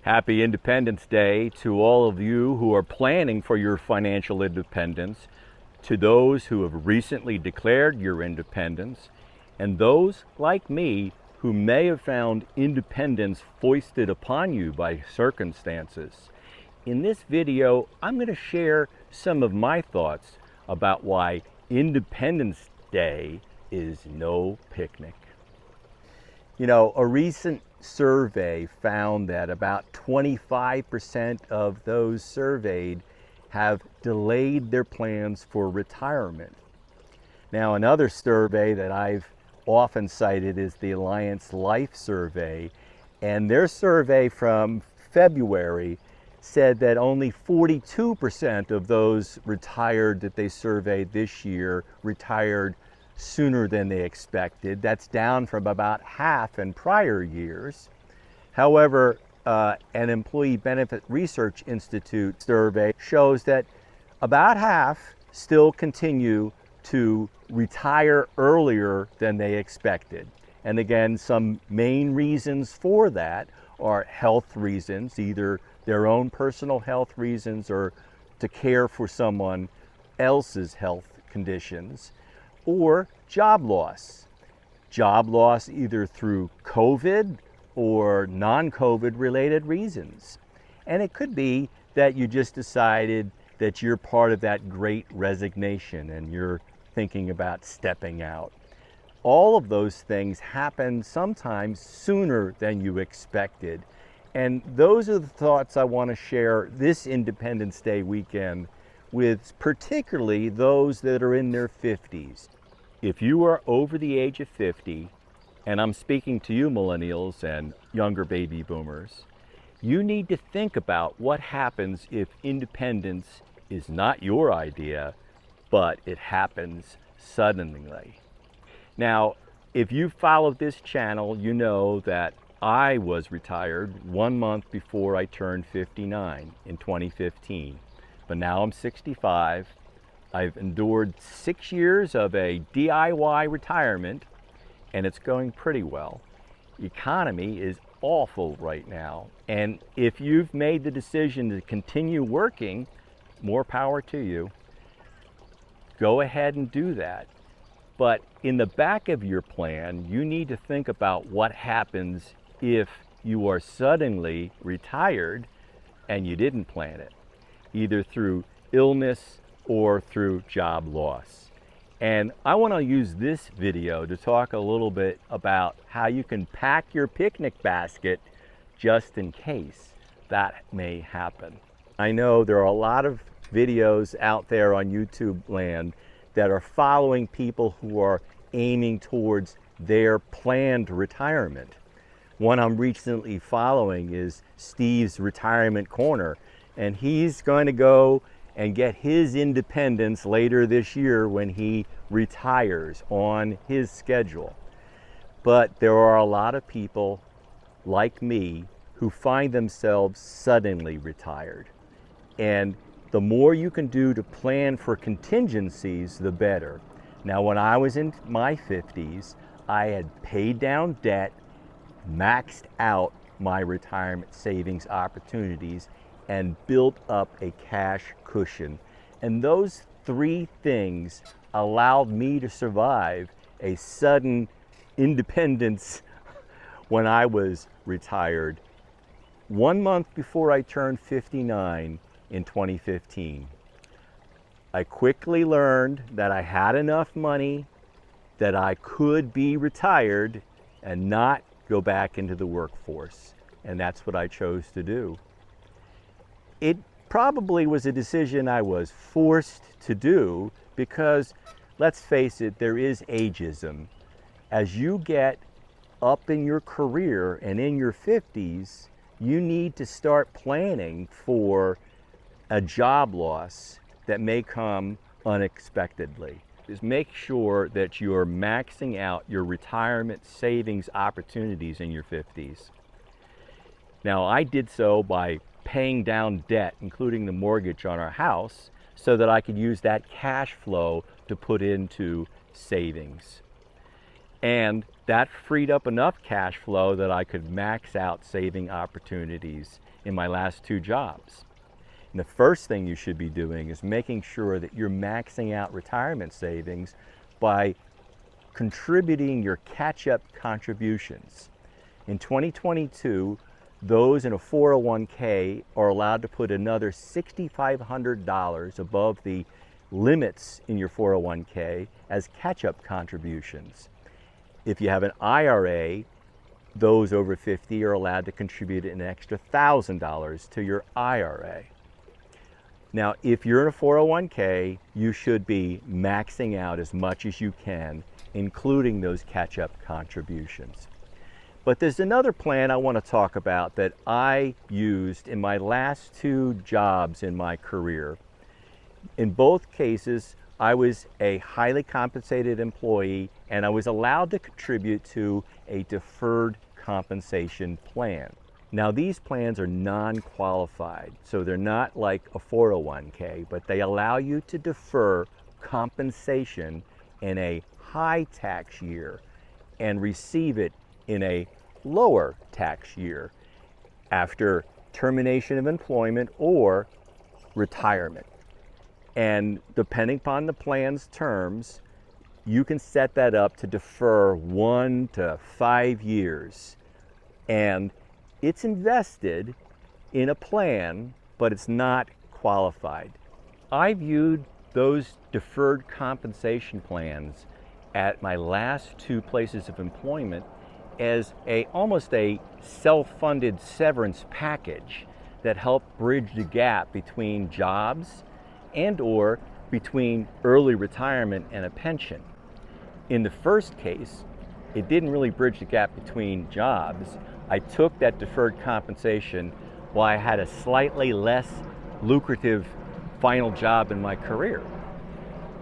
Happy Independence Day to all of you who are planning for your financial independence, to those who have recently declared your independence, and those like me who may have found independence foisted upon you by circumstances. In this video, I'm going to share some of my thoughts about why Independence Day is no picnic. You know, a recent survey found that about 25% of those surveyed have delayed their plans for retirement. Now, another survey that I've often cited is the Alliance Life Survey, and their survey from February said that only 42% of those retired that they surveyed this year retired sooner than they expected. That's down from about half in prior years. However, an Employee Benefit Research Institute survey shows that about half still continue to retire earlier than they expected. And again, some main reasons for that are health reasons, either their own personal health reasons or to care for someone else's health conditions, or job loss. Job loss either through COVID or non-COVID related reasons. And it could be that you just decided that you're part of that great resignation and you're thinking about stepping out. All of those things happen sometimes sooner than you expected. And those are the thoughts I want to share this Independence Day weekend with particularly those that are in their 50s. If you are over the age of 50, and I'm speaking to you millennials and younger baby boomers, you need to think about what happens if independence is not your idea, but it happens suddenly. Now, if you followed this channel, you know that I was retired 1 month before I turned 59 in 2015, but now I'm 65. I've endured 6 years of a DIY retirement, and it's going pretty well. The economy is awful right now, and if you've made the decision to continue working, more power to you. Go ahead and do that. But in the back of your plan, you need to think about what happens if you are suddenly retired and you didn't plan it, either through illness or through job loss. And I want to use this video to talk a little bit about how you can pack your picnic basket just in case that may happen. I know there are a lot of videos out there on YouTube land that are following people who are aiming towards their planned retirement. One I'm recently following is Steve's Retirement Corner, and he's going to go and get his independence later this year when he retires on his schedule. But there are a lot of people like me who find themselves suddenly retired. And the more you can do to plan for contingencies, the better. Now, when I was in my 50s, I had paid down debt, maxed out my retirement savings opportunities, and built up a cash cushion. And those three things allowed me to survive a sudden independence when I was retired 1 month before I turned 59 in 2015. I quickly learned that I had enough money that I could be retired and not go back into the workforce. And that's what I chose to do. It probably was a decision I was forced to do because, let's face it, there is ageism. As you get up in your career and in your 50s, you need to start planning for a job loss that may come unexpectedly. Just make sure that you're maxing out your retirement savings opportunities in your 50s. Now, I did so by paying down debt, including the mortgage on our house, so that I could use that cash flow to put into savings. And that freed up enough cash flow that I could max out saving opportunities in my last 2 jobs. And the first thing you should be doing is making sure that you're maxing out retirement savings by contributing your catch-up contributions. In 2022, those in a 401k are allowed to put another $6,500 above the limits in your 401k as catch-up contributions. If you have an IRA, those over 50 are allowed to contribute an extra $1,000 to your IRA. Now, if you're in a 401k, you should be maxing out as much as you can, including those catch-up contributions. But there's another plan I want to talk about that I used in my last 2 jobs in my career. In both cases, I was a highly compensated employee and I was allowed to contribute to a deferred compensation plan. Now, these plans are non-qualified, so they're not like a 401k, but they allow you to defer compensation in a high tax year and receive it in a lower tax year after termination of employment or retirement. And depending upon the plan's terms, you can set that up to defer 1 to 5 years. And it's invested in a plan, but it's not qualified. I viewed those deferred compensation plans at my last 2 places of employment as almost a self-funded severance package that helped bridge the gap between jobs and or between early retirement and a pension. In the first case, it didn't really bridge the gap between jobs. I took that deferred compensation while I had a slightly less lucrative final job in my career.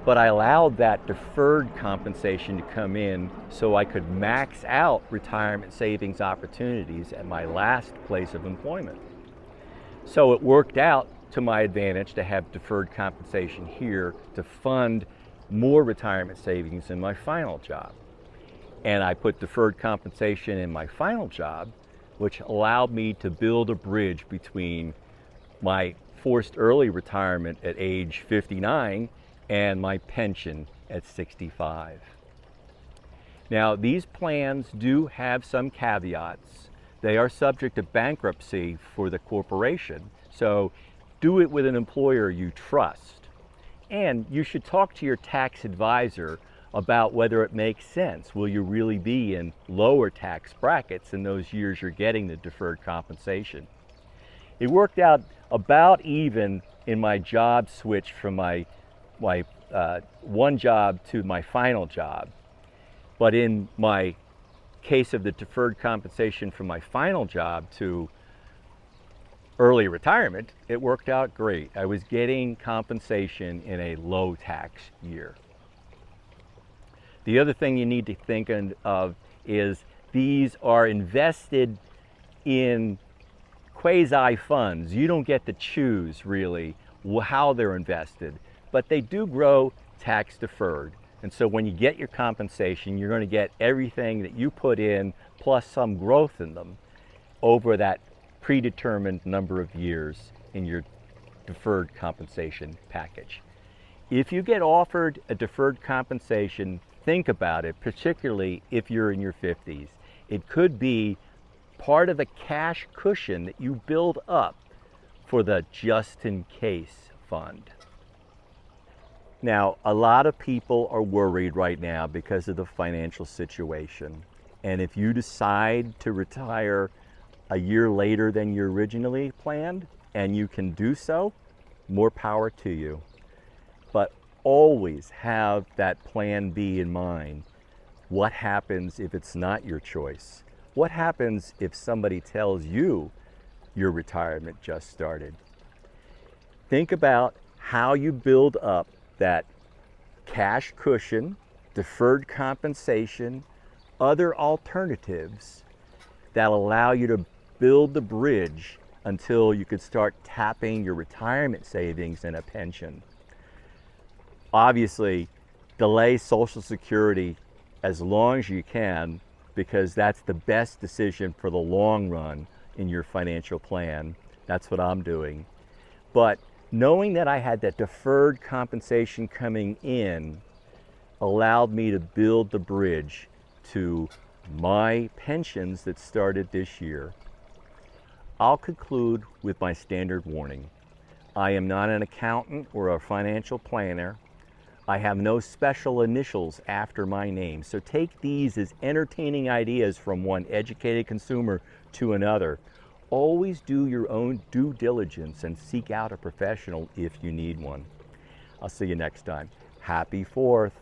But I allowed that deferred compensation to come in so I could max out retirement savings opportunities at my last place of employment. So it worked out to my advantage to have deferred compensation here to fund more retirement savings in my final job. And I put deferred compensation in my final job, which allowed me to build a bridge between my forced early retirement at age 59 and my pension at 65. Now, these plans do have some caveats. They are subject to bankruptcy for the corporation, so do it with an employer you trust. And you should talk to your tax advisor about whether it makes sense. Will you really be in lower tax brackets in those years you're getting the deferred compensation? It worked out about even in my job switch from my one job to my final job. But in my case of the deferred compensation from my final job to early retirement, it worked out great. I was getting compensation in a low tax year. The other thing you need to think of is these are invested in quasi funds. You don't get to choose really how they're invested, but they do grow tax deferred. And so when you get your compensation, you're going to get everything that you put in plus some growth in them over that predetermined number of years in your deferred compensation package. If you get offered a deferred compensation, think about it, particularly if you're in your 50s. It could be part of the cash cushion that you build up for the just-in-case fund. Now, a lot of people are worried right now because of the financial situation. And if you decide to retire a year later than you originally planned, and you can do so, more power to you. But always have that plan B in mind. What happens if it's not your choice? What happens if somebody tells you your retirement just started? Think about how you build up that cash cushion, deferred compensation, other alternatives that allow you to build the bridge until you could start tapping your retirement savings and a pension. Obviously, delay Social Security as long as you can, because that's the best decision for the long run in your financial plan. That's what I'm doing. But knowing that I had that deferred compensation coming in allowed me to build the bridge to my pensions that started this year. I'll conclude with my standard warning. I am not an accountant or a financial planner. I have no special initials after my name. So take these as entertaining ideas from one educated consumer to another. Always do your own due diligence and seek out a professional if you need one. I'll see you next time. Happy 4th.